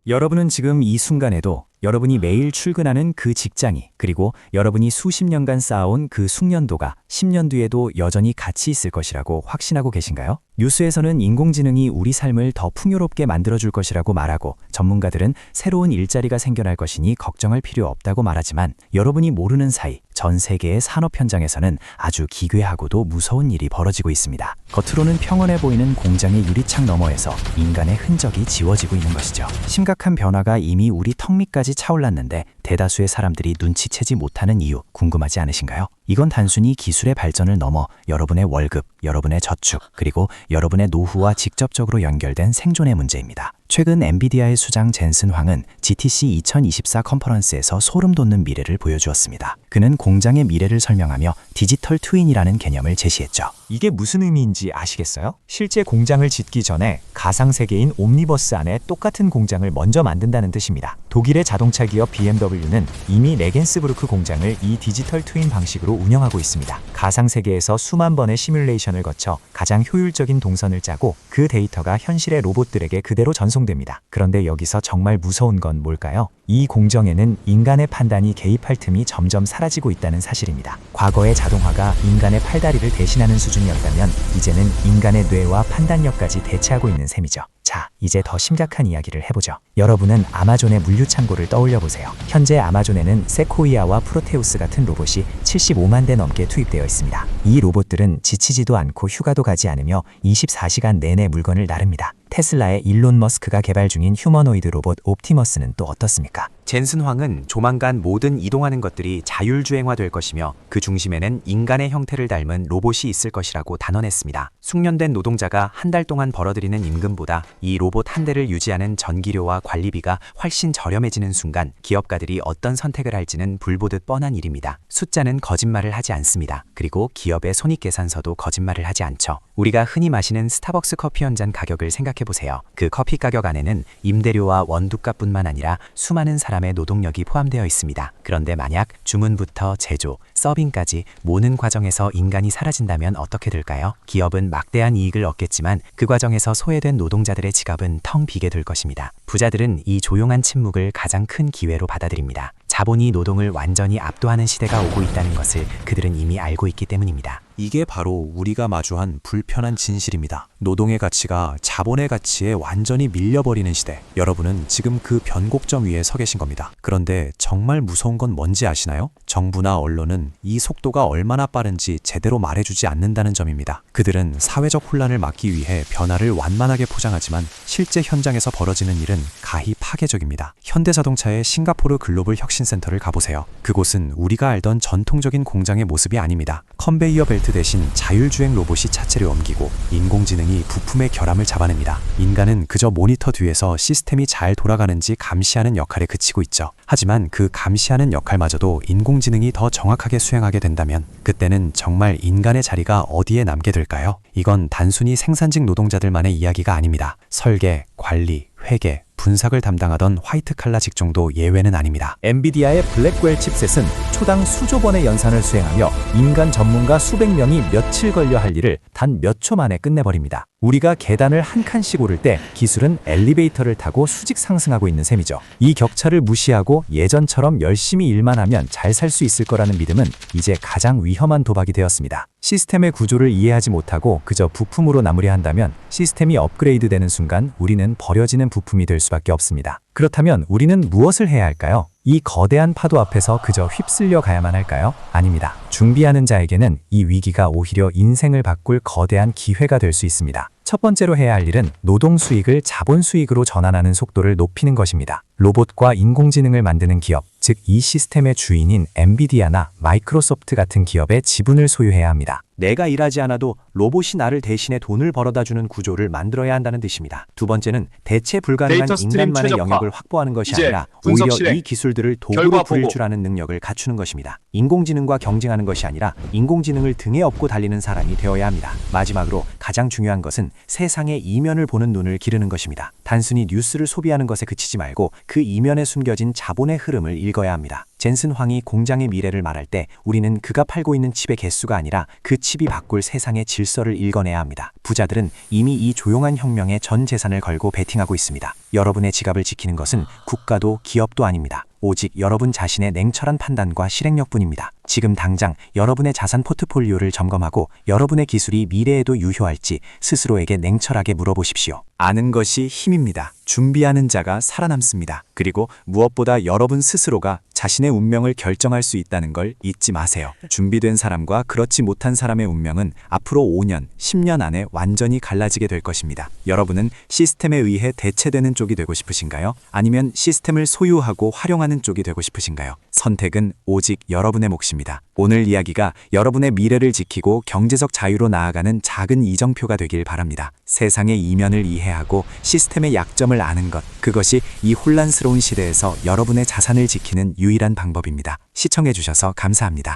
여러분은 지금 이 순간에도 여러분이 매일 출근하는 그 직장이, 그리고 여러분이 수십 년간 쌓아온 그 숙련도가 10년 뒤에도 여전히 가치 있을 것이라고 확신하고 계신가요? 뉴스에서는 인공지능이 우리 삶을 더 풍요롭게 만들어줄 것이라고 말하고, 전문가들은 새로운 일자리가 생겨날 것이니 걱정할 필요 없다고 말하지만, 여러분이 모르는 사이 전 세계의 산업 현장에서는 아주 기괴하고도 무서운 일이 벌어지고 있습니다. 겉으로는 평온해 보이는 공장의 유리창 너머에서 인간의 흔적이 지워지고 있는 것이죠. 심각한 변화가 이미 우리 턱 밑까지 차올랐는데 대다수의 사람들이 눈치채지 못하는 이유 궁금하지 않으신가요? 이건 단순히 기술의 발전을 넘어 여러분의 월급, 여러분의 저축, 그리고 여러분의 노후와 직접적으로 연결된 생존의 문제입니다. 최근 엔비디아의 수장 젠슨 황은 GTC 2024 컨퍼런스에서 소름 돋는 미래를 보여주었습니다. 그는 공장의 미래를 설명하며 디지털 트윈이라는 개념을 제시했죠. 이게 무슨 의미인지 아시겠어요? 실제 공장을 짓기 전에 가상세계인 옴니버스 안에 똑같은 공장을 먼저 만든다는 뜻입니다. 독일의 자동차 기업 BMW는 이미 레겐스부르크 공장을 이 디지털 트윈 방식으로 운영하고 있습니다. 가상세계에서 수만 번의 시뮬레이션을 거쳐 가장 효율적인 동선을 짜고 그 데이터가 현실의 로봇들에게 그대로 전송됩니다. 그런데 여기서 정말 무서운 건 뭘까요? 이 공정에는 인간의 판단이 개입할 틈이 점점 사라지고 있다는 사실입니다. 과거의 자동화가 인간의 팔다리를 대신하는 수준이었다면 이제는 인간의 뇌와 판단력까지 대체하고 있는 셈이죠. 자, 이제 더 심각한 이야기를 해보죠. 여러분은 아마존의 물류창고를 떠올려보세요. 현재 아마존에는 세코이아와 프로테우스 같은 로봇이 75만 대 넘게 투입되어 있습니다. 이 로봇들은 지치지도 않고 휴가도 가지 않으며 24시간 내내 물건을 나릅니다. 테슬라의 일론 머스크가 개발 중인 휴머노이드 로봇 옵티머스는 또 어떻습니까? 젠슨 황은 조만간 모든 이동하는 것들이 자율주행화될 것이며 그 중심에는 인간의 형태를 닮은 로봇이 있을 것이라고 단언했습니다. 숙련된 노동자가 한 달 동안 벌어들이는 임금보다 이 로봇 한 대를 유지하는 전기료와 관리비가 훨씬 저렴해지는 순간 기업가들이 어떤 선택을 할지는 불보듯 뻔한 일입니다. 숫자는 거짓말을 하지 않습니다. 그리고 기업의 손익계산서도 거짓말을 하지 않죠. 우리가 흔히 마시는 스타벅스 커피 한 잔 가격을 생각해보세요. 그 커피 가격 안에는 임대료와 원두값뿐만 아니라 수많은 사람의 노동력이 포함되어 있습니다. 그런데 만약 주문부터 제조, 서빙까지 모든 과정에서 인간이 사라진다면 어떻게 될까요? 기업은 막대한 이익을 얻겠지만 그 과정에서 소외된 노동자들의 지갑은 텅 비게 될 것입니다. 부자들은 이 조용한 침묵을 가장 큰 기회로 받아들입니다. 자본이 노동을 완전히 압도하는 시대가 오고 있다는 것을 그들은 이미 알고 있기 때문입니다. 이게 바로 우리가 마주한 불편한 진실입니다. 노동의 가치가 자본의 가치에 완전히 밀려버리는 시대. 여러분은 지금 그 변곡점 위에 서 계신 겁니다. 그런데 정말 무서운 건 뭔지 아시나요? 정부나 언론은 이 속도가 얼마나 빠른지 제대로 말해주지 않는다는 점입니다. 그들은 사회적 혼란을 막기 위해 변화를 완만하게 포장하지만 실제 현장에서 벌어지는 일은 가히 파괴적입니다. 현대자동차의 싱가포르 글로벌 혁신센터를 가보세요. 그곳은 우리가 알던 전통적인 공장의 모습이 아닙니다. 컨베이어 벨트 대신 자율주행 로봇이 차체를 옮기고 인공지능이 부품의 결함을 잡아냅니다. 인간은 그저 모니터 뒤에서 시스템이 잘 돌아가는지 감시하는 역할에 그치고 있죠. 하지만 그 감시하는 역할마저도 인공지능이 더 정확하게 수행하게 된다면 그때는 정말 인간의 자리가 어디에 남게 될까요? 이건 단순히 생산직 노동자들만의 이야기가 아닙니다. 설계, 관리, 회계, 분석을 담당하던 화이트 칼라 직종도 예외는 아닙니다. 엔비디아의 블랙웰 칩셋은 초당 수조 번의 연산을 수행하며 인간 전문가 수백 명이 며칠 걸려 할 일을 단 몇 초 만에 끝내버립니다. 우리가 계단을 한 칸씩 오를 때 기술은 엘리베이터를 타고 수직 상승하고 있는 셈이죠. 이 격차를 무시하고 예전처럼 열심히 일만 하면 잘 살 수 있을 거라는 믿음은 이제 가장 위험한 도박이 되었습니다. 시스템의 구조를 이해하지 못하고 그저 부품으로 마무리한다면 시스템이 업그레이드되는 순간 우리는 버려지는 부품이 될 수밖에 없습니다. 그렇다면 우리는 무엇을 해야 할까요? 이 거대한 파도 앞에서 그저 휩쓸려 가야만 할까요? 아닙니다. 준비하는 자에게는 이 위기가 오히려 인생을 바꿀 거대한 기회가 될 수 있습니다. 첫 번째로 해야 할 일은 노동 수익을 자본 수익으로 전환하는 속도를 높이는 것입니다. 로봇과 인공지능을 만드는 기업, 즉 이 시스템의 주인인 엔비디아나 마이크로소프트 같은 기업의 지분을 소유해야 합니다. 내가 일하지 않아도 로봇이 나를 대신해 돈을 벌어다주는 구조를 만들어야 한다는 뜻입니다. 두 번째는 대체 불가능한 인간만의 영역을 확보하는 것이 아니라 오히려 이 기술들을 도구로 부릴 줄 아는 능력을 갖추는 것입니다. 인공지능과 경쟁하는 것이 아니라 인공지능을 등에 업고 달리는 사람이 되어야 합니다. 마지막으로 가장 중요한 것은 세상의 이면을 보는 눈을 기르는 것입니다. 단순히 뉴스를 소비하는 것에 그치지 말고 그 이면에 숨겨진 자본의 흐름을 읽어야 합니다. 젠슨 황이 공장의 미래를 말할 때 우리는 그가 팔고 있는 칩의 개수가 아니라 그 칩이 바꿀 세상의 질서를 읽어내야 합니다. 부자들은 이미 이 조용한 혁명에 전 재산을 걸고 베팅하고 있습니다. 여러분의 지갑을 지키는 것은 국가도 기업도 아닙니다. 오직 여러분 자신의 냉철한 판단과 실행력뿐입니다. 지금 당장 여러분의 자산 포트폴리오를 점검하고 여러분의 기술이 미래에도 유효할지 스스로에게 냉철하게 물어보십시오. 아는 것이 힘입니다. 준비하는 자가 살아남습니다. 그리고 무엇보다 여러분 스스로가 자신의 운명을 결정할 수 있다는 걸 잊지 마세요. 준비된 사람과 그렇지 못한 사람의 운명은 앞으로 5년, 10년 안에 완전히 갈라지게 될 것입니다. 여러분은 시스템에 의해 대체되는 쪽이 되고 싶으신가요? 아니면 시스템을 소유하고 활용하는 쪽이 되고 싶으신가요? 선택은 오직 여러분의 몫입니다. 오늘 이야기가 여러분의 미래를 지키고 경제적 자유로 나아가는 작은 이정표가 되길 바랍니다. 세상의 이면을 이해하고 시스템의 약점을 아는 것, 그것이 이 혼란스러운 시대에서 여러분의 자산을 지키는 유일한 방법입니다. 시청해주셔서 감사합니다.